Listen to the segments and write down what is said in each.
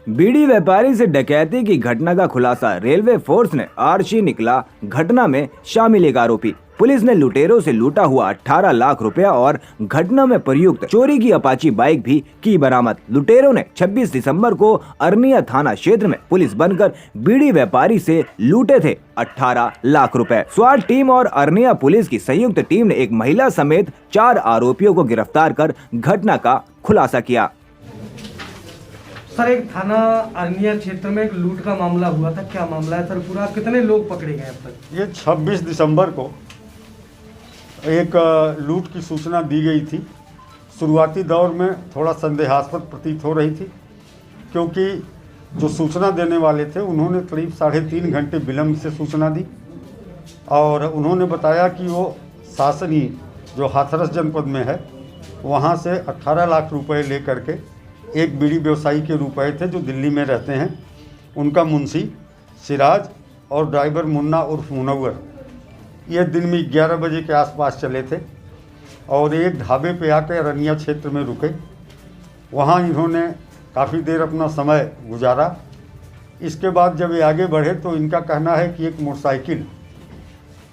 बीड़ी व्यापारी से डकैती की घटना का खुलासा। रेलवे फोर्स ने आर्शी निकला। घटना में शामिल एक आरोपी। पुलिस ने लुटेरों से लूटा हुआ 18 लाख रुपया और घटना में प्रयुक्त चोरी की अपाची बाइक भी की बरामद। लुटेरों ने 26 दिसंबर को अरनिया थाना क्षेत्र में पुलिस बनकर बीड़ी व्यापारी से लूटे थे 18 लाख रुपए। स्वाट टीम और अरनिया पुलिस की संयुक्त टीम ने एक महिला समेत 4 आरोपियों को गिरफ्तार कर घटना का खुलासा किया। सर, एक थाना अरनिया क्षेत्र में एक लूट का मामला हुआ था, क्या मामला है सर पूरा? कितने लोग पकड़े गए अब तक? ये 26 दिसंबर को एक लूट की सूचना दी गई थी। शुरुआती दौर में थोड़ा संदेहास्पद प्रतीत हो रही थी, क्योंकि जो सूचना देने वाले थे उन्होंने करीब 3.5 घंटे विलम्ब से सूचना दी और उन्होंने बताया कि वो शासनी जो हाथरस जनपद में है वहाँ से 18 लाख रुपए लेकर के एक बीड़ी व्यवसायी के रुपए थे जो दिल्ली में रहते हैं, उनका मुंशी सिराज और ड्राइवर मुन्ना उर्फ मुनव्वर, ये दिन में 11 बजे के आसपास चले थे और एक ढाबे पे आकर अरनिया क्षेत्र में रुके। वहाँ इन्होंने काफ़ी देर अपना समय गुजारा। इसके बाद जब ये आगे बढ़े तो इनका कहना है कि एक मोटरसाइकिल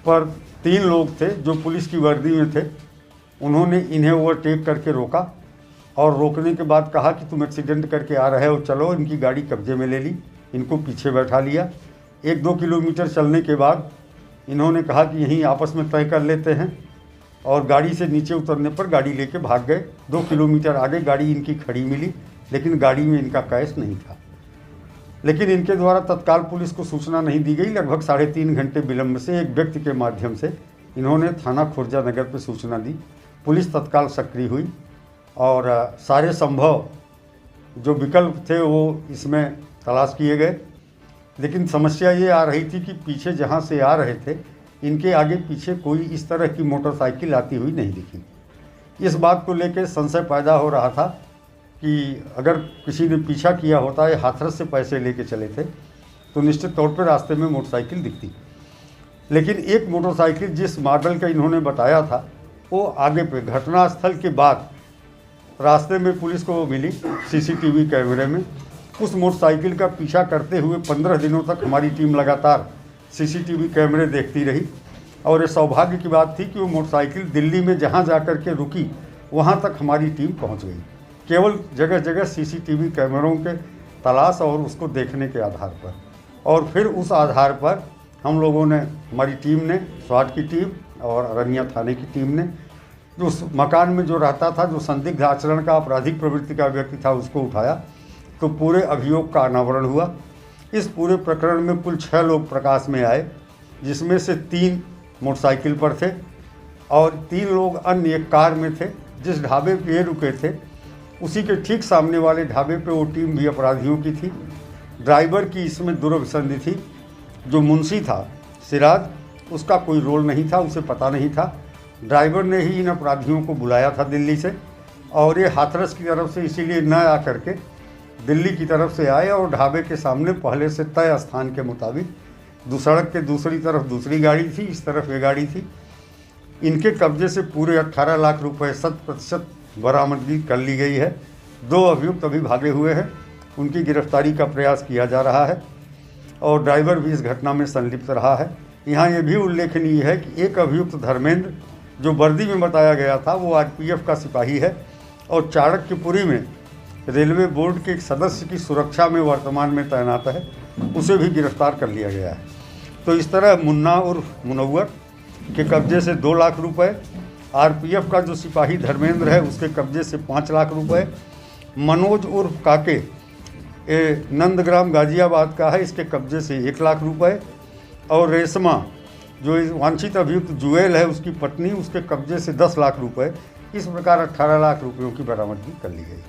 पर 3 लोग थे जो पुलिस की वर्दी में थे। उन्होंने इन्हें ओवरटेक करके रोका और रोकने के बाद कहा कि तुम एक्सीडेंट करके आ रहे हो, चलो। इनकी गाड़ी कब्जे में ले ली, इनको पीछे बैठा लिया। 1-2 किलोमीटर चलने के बाद इन्होंने कहा कि यहीं आपस में तय कर लेते हैं और गाड़ी से नीचे उतरने पर गाड़ी लेके भाग गए। 2 किलोमीटर आगे गाड़ी इनकी खड़ी मिली, लेकिन गाड़ी में इनका कैश नहीं था। लेकिन इनके द्वारा तत्काल पुलिस को सूचना नहीं दी गई। लगभग 3.5 घंटे विलम्ब से एक व्यक्ति के माध्यम से इन्होंने थाना खुर्जा नगर पर सूचना दी। पुलिस तत्काल सक्रिय हुई और सारे संभव जो विकल्प थे वो इसमें तलाश किए गए। लेकिन समस्या ये आ रही थी कि पीछे जहाँ से आ रहे थे इनके आगे पीछे कोई इस तरह की मोटरसाइकिल आती हुई नहीं दिखी। इस बात को लेकर संशय पैदा हो रहा था कि अगर किसी ने पीछा किया होता है, हाथरस से पैसे लेके चले थे, तो निश्चित तौर पर रास्ते में मोटरसाइकिल दिखती। लेकिन एक मोटरसाइकिल जिस मॉडल का इन्होंने बताया था वो आगे पे घटनास्थल के बाद रास्ते में पुलिस को मिली सीसीटीवी कैमरे में। उस मोटरसाइकिल का पीछा करते हुए 15 दिनों तक हमारी टीम लगातार सीसीटीवी कैमरे देखती रही और ये सौभाग्य की बात थी कि वो मोटरसाइकिल दिल्ली में जहाँ जाकर के रुकी वहाँ तक हमारी टीम पहुँच गई, केवल जगह जगह सीसीटीवी कैमरों के तलाश और उसको देखने के आधार पर। और फिर उस आधार पर हम लोगों ने, हमारी टीम ने, स्वाट की टीम और अरनिया थाने की टीम ने, जो उस मकान में जो रहता था, जो संदिग्ध आचरण का, आपराधिक प्रवृत्ति का व्यक्ति था, उसको उठाया तो पूरे अभियोग का अनावरण हुआ। इस पूरे प्रकरण में कुल 6 लोग प्रकाश में आए, जिसमें से 3 मोटरसाइकिल पर थे और 3 लोग अन्य एक कार में थे। जिस ढाबे पे ये रुके थे उसी के ठीक सामने वाले ढाबे पे वो टीम भी अपराधियों की थी। ड्राइवर की इसमें दुर्भिसंधि थी। जो मुंशी था सिराज, उसका कोई रोल नहीं था, उसे पता नहीं था। ड्राइवर ने ही इन अपराधियों को बुलाया था दिल्ली से और ये हाथरस की तरफ से इसीलिए न आकर के दिल्ली की तरफ से आए और ढाबे के सामने पहले से तय स्थान के मुताबिक सड़क के दूसरी तरफ दूसरी गाड़ी थी, इस तरफ ये गाड़ी थी। इनके कब्जे से पूरे 18 लाख रुपए 100% बरामदगी कर ली गई है। 2 अभियुक्त अभी भागे हुए हैं, उनकी गिरफ्तारी का प्रयास किया जा रहा है और ड्राइवर भी इस घटना में संलिप्त रहा है। यहाँ ये भी उल्लेखनीय है कि एक अभियुक्त धर्मेंद्र, जो वर्दी में बताया गया था, वो आरपीएफ का सिपाही है और चाणक्यपुरी में रेलवे बोर्ड के एक सदस्य की सुरक्षा में वर्तमान में तैनात है, उसे भी गिरफ्तार कर लिया गया है। तो इस तरह मुन्ना उर्फ मुनव्वर के कब्जे से 2 लाख रुपए, आरपीएफ का जो सिपाही धर्मेंद्र है उसके कब्जे से 5 लाख रुपए, मनोज उर्फ काके नंदग्राम गाजियाबाद का है, इसके कब्जे से 1 लाख रुपए और रेशमा जो वांछित अभियुक्त जुएल है उसकी पत्नी, उसके कब्जे से 10 लाख रुपए। इस प्रकार 18 लाख रुपयों की बरामदगी कर ली गई।